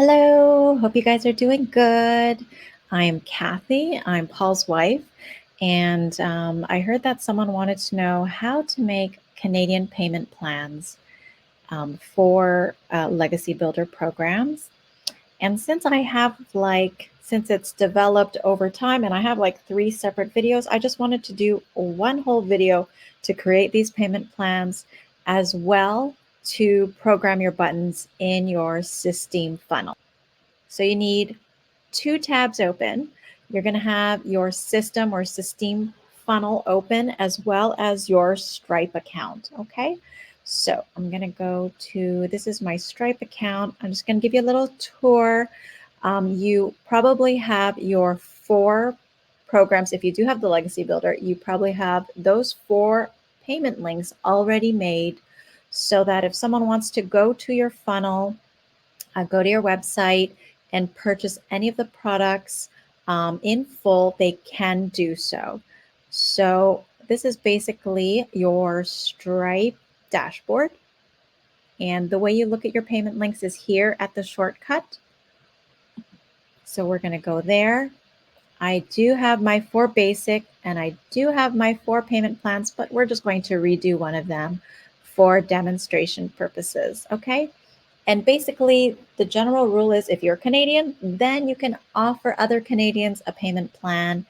Hello, hope you guys are doing good. I'm Kathy, I'm Paul's wife, and I heard that someone wanted to know how to make Canadian payment plans for legacy builder programs. And since it's developed over time and I have like three separate videos, I just wanted to do one whole video to create these payment plans as well to program your buttons in your Systeme funnel. So you need two tabs open. You're going to have your system or Systeme funnel open as well as your Stripe account. Okay. So I'm going to go to, this is my Stripe account. I'm just going to give you a little tour. You probably have your four programs. If you do have the Legacy Builder, you probably have those four payment links already made so that if someone wants to go to your funnel, go to your website and purchase any of the products in full, they can do so. So this is basically your Stripe dashboard. And the way you look at your payment links is here at the shortcut. So we're going to go there. I do have my four basic and I do have my four payment plans, but we're just going to redo one of them for demonstration purposes. Okay. And basically, the general rule is if you're Canadian, then you can offer other Canadians a payment plan.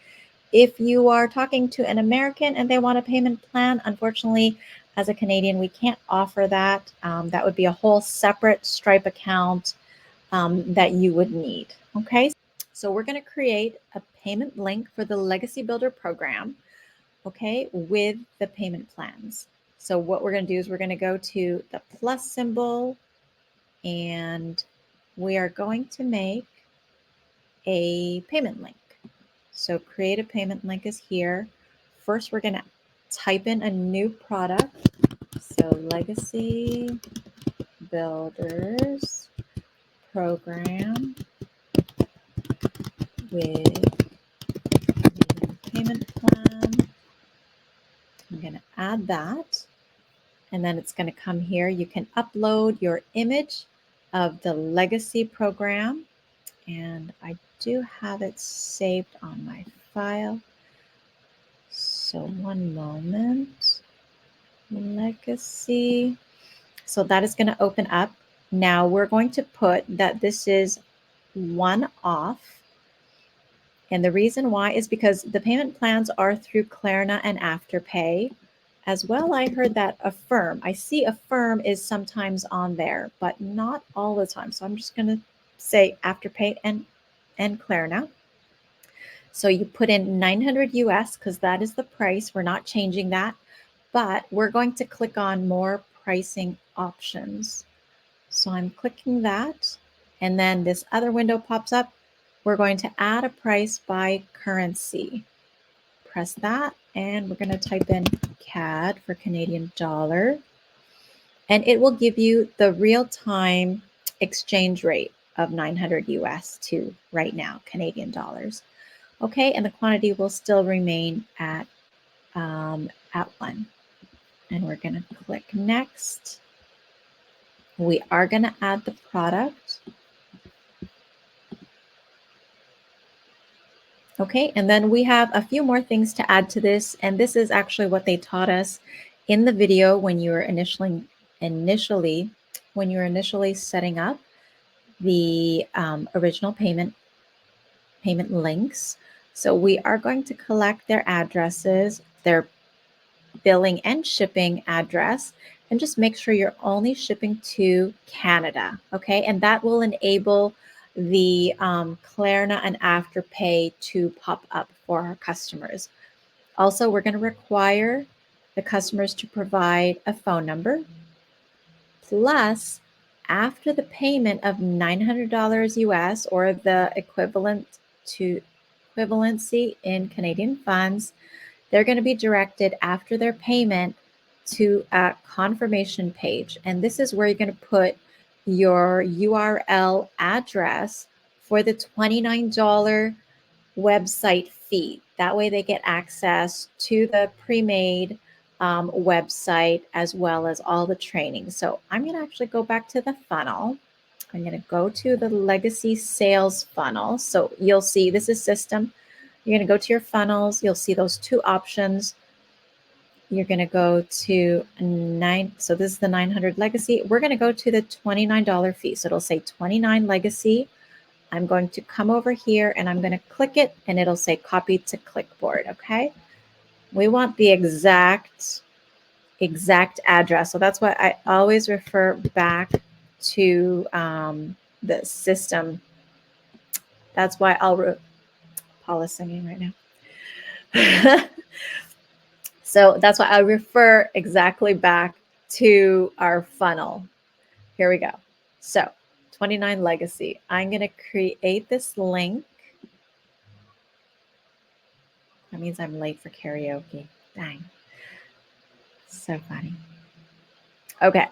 If you are talking to an American and they want a payment plan, unfortunately, as a Canadian, we can't offer that. That would be a whole separate Stripe account that you would need. Okay, so we're going to create a payment link for the Legacy Builder program, okay, with the payment plans. So what we're going to do is we're going to go to the plus symbol and we are going to make a payment link. So create a payment link is here. First, we're going to type in a new product. So Legacy Builders Program with payment plan. I'm going to add that. And then it's going to come here. You can upload your image of the Legacy program. And I do have it saved on my file. So one moment. Legacy. So that is going to open up. Now we're going to put that this is one off. And the reason why is because the payment plans are through Klarna and Afterpay. As well, I heard that Affirm. I see Affirm is sometimes on there, but not all the time. So I'm just going to say Afterpay and Klarna. So you put in 900 US because that is the price. We're not changing that, but we're going to click on more pricing options. So I'm clicking that, and then this other window pops up. We're going to add a price by currency. Press that, and we're going to type in CAD for Canadian dollar, and it will give you the real-time exchange rate of 900 US to right now, Canadian dollars. Okay, and the quantity will still remain at 1. And we're going to click next. We are going to add the product. Okay, and then we have a few more things to add to this, and this is actually what they taught us in the video when you were initially setting up the original payment links. So we are going to collect their addresses, their billing and shipping address, and just make sure you're only shipping to Canada, okay? And that will enable the Klarna and Afterpay to pop up for our customers. Also, we're going to require the customers to provide a phone number. Plus, after the payment of $900 US or the equivalency in Canadian funds, they're going to be directed after their payment to a confirmation page. And this is where you're going to put your URL address for the $29 website fee. That way they get access to the pre-made website as well as all the training. So I'm going to actually go back to the funnel. I'm going to go to the legacy sales funnel. So you'll see this is system. You're going to go to your funnels. You'll see those two options. You're going to go to 9. So this is the 900 legacy. We're going to go to the $29 fee. So it'll say 29 legacy. I'm going to come over here and I'm going to click it and it'll say copy to clipboard. Okay. We want the exact address. So that's why I always refer back to the system. That's why Paul is singing right now. So that's why I refer exactly back to our funnel. Here we go. So 29 legacy. I'm going to create this link. That means I'm late for karaoke. Dang. So funny. Okay.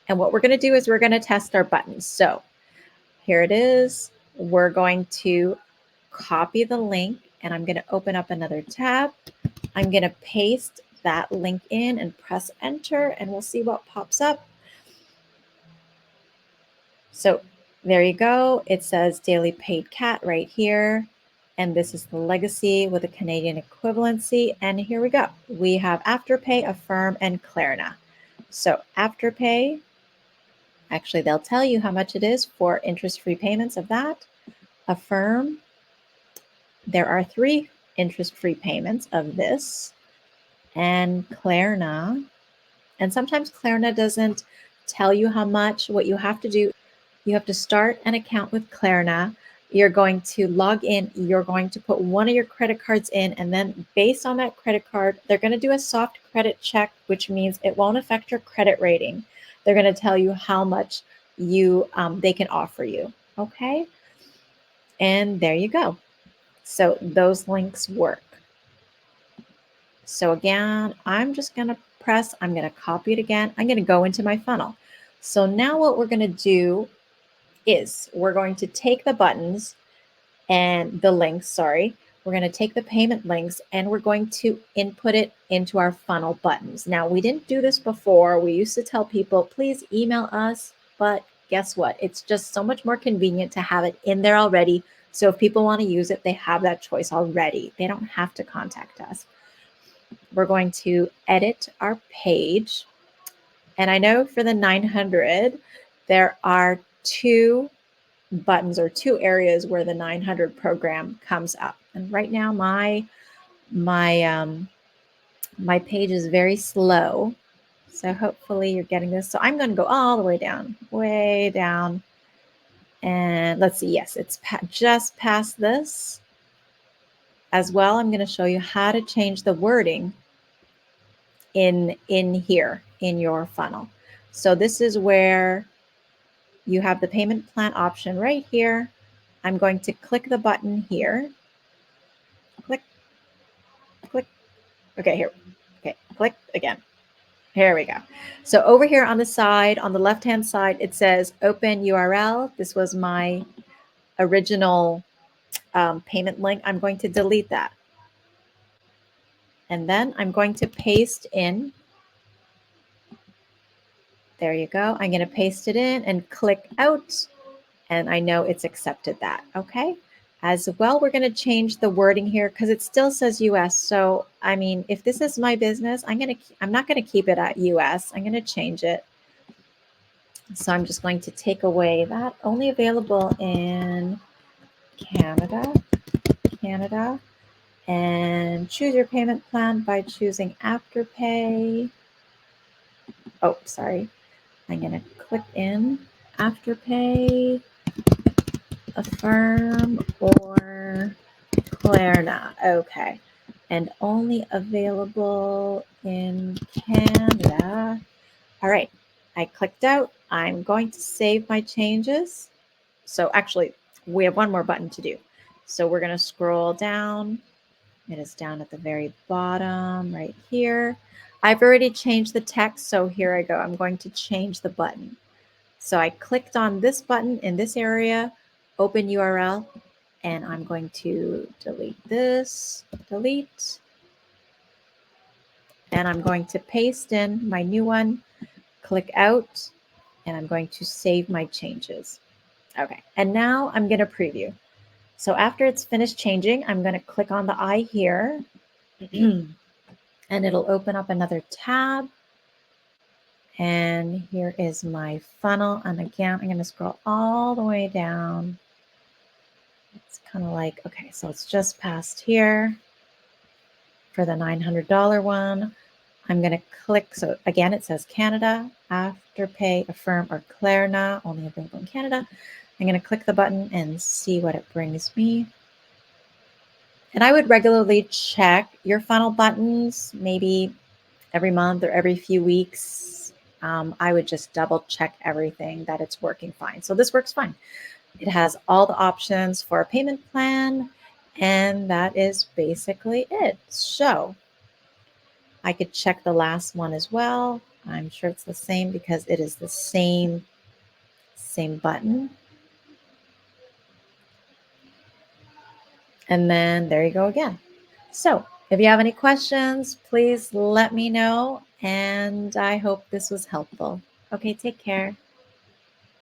And what we're going to do is we're going to test our buttons. So here it is. We're going to copy the link and I'm going to open up another tab. I'm going to paste that link in and press enter and we'll see what pops up. So there you go. It says daily paid cat right here. And this is the legacy with a Canadian equivalency. And here we go. We have Afterpay, Affirm, and Klarna. So Afterpay, actually, they'll tell you how much it is for interest-free payments of that. Affirm, there are 3 interest-free payments of this. And Klarna, and sometimes Klarna doesn't tell you how much. What you have to do, you have to start an account with Klarna. You're going to log in. You're going to put one of your credit cards in, and then based on that credit card, they're going to do a soft credit check, which means it won't affect your credit rating. They're going to tell you how much they can offer you. Okay. And there you go. So those links work. So again, I'm just going to press, I'm going to copy it again. I'm going to go into my funnel. So now what we're going to do is we're going to take the buttons and the links, sorry. We're going to take the payment links and we're going to input it into our funnel buttons. Now, we didn't do this before. We used to tell people, please email us, but guess what? It's just so much more convenient to have it in there already. So if people want to use it, they have that choice already. They don't have to contact us. We're going to edit our page. And I know for the 900, there are 2 buttons or 2 areas where the 900 program comes up. And right now my page is very slow. So hopefully you're getting this. So I'm going to go all the way down. And let's see. Yes, it's just past this. As well, I'm going to show you how to change the wording in here in your funnel. So this is where you have the payment plan option right here. I'm going to click the button here. Click. Okay, here. Okay, click again. Here we go. So over here on the side, on the left-hand side, it says open URL. This was my original payment link. I'm going to delete that. And then I'm going to paste in. There you go. I'm going to paste it in and click out. And I know it's accepted that. Okay. As well, we're going to change the wording here because it still says US. So, I mean, if this is my business, I'm not going to keep it at US. I'm going to change it. So I'm just going to take away that. Only available in Canada, and choose your payment plan by choosing Afterpay. Oh, sorry. I'm going to click in Afterpay, Affirm, or Klarna. Okay. And only available in Canada. All right. I clicked out. I'm going to save my changes. So actually, we have one more button to do. So we're going to scroll down. It is down at the very bottom right here. I've already changed the text. So here I go. I'm going to change the button. So I clicked on this button in this area, open URL, and I'm going to delete this, delete. And I'm going to paste in my new one, click out, and I'm going to save my changes. Okay, and now I'm going to preview. So after it's finished changing, I'm going to click on the eye here and it'll open up another tab. And here is my funnel. And again, I'm going to scroll all the way down. It's kind of like, okay, so it's just past here for the $900 one. I'm going to click. So again, it says Canada, Afterpay, Affirm, or Klarna, only available in Canada. I'm going to click the button and see what it brings me. And I would regularly check your funnel buttons, maybe every month or every few weeks. I would just double check everything that it's working fine. So this works fine. It has all the options for a payment plan, and that is basically it. So I could check the last one as well. I'm sure it's the same because it is the same button. And then there you go again. So if you have any questions, please let me know. And I hope this was helpful. Okay, take care.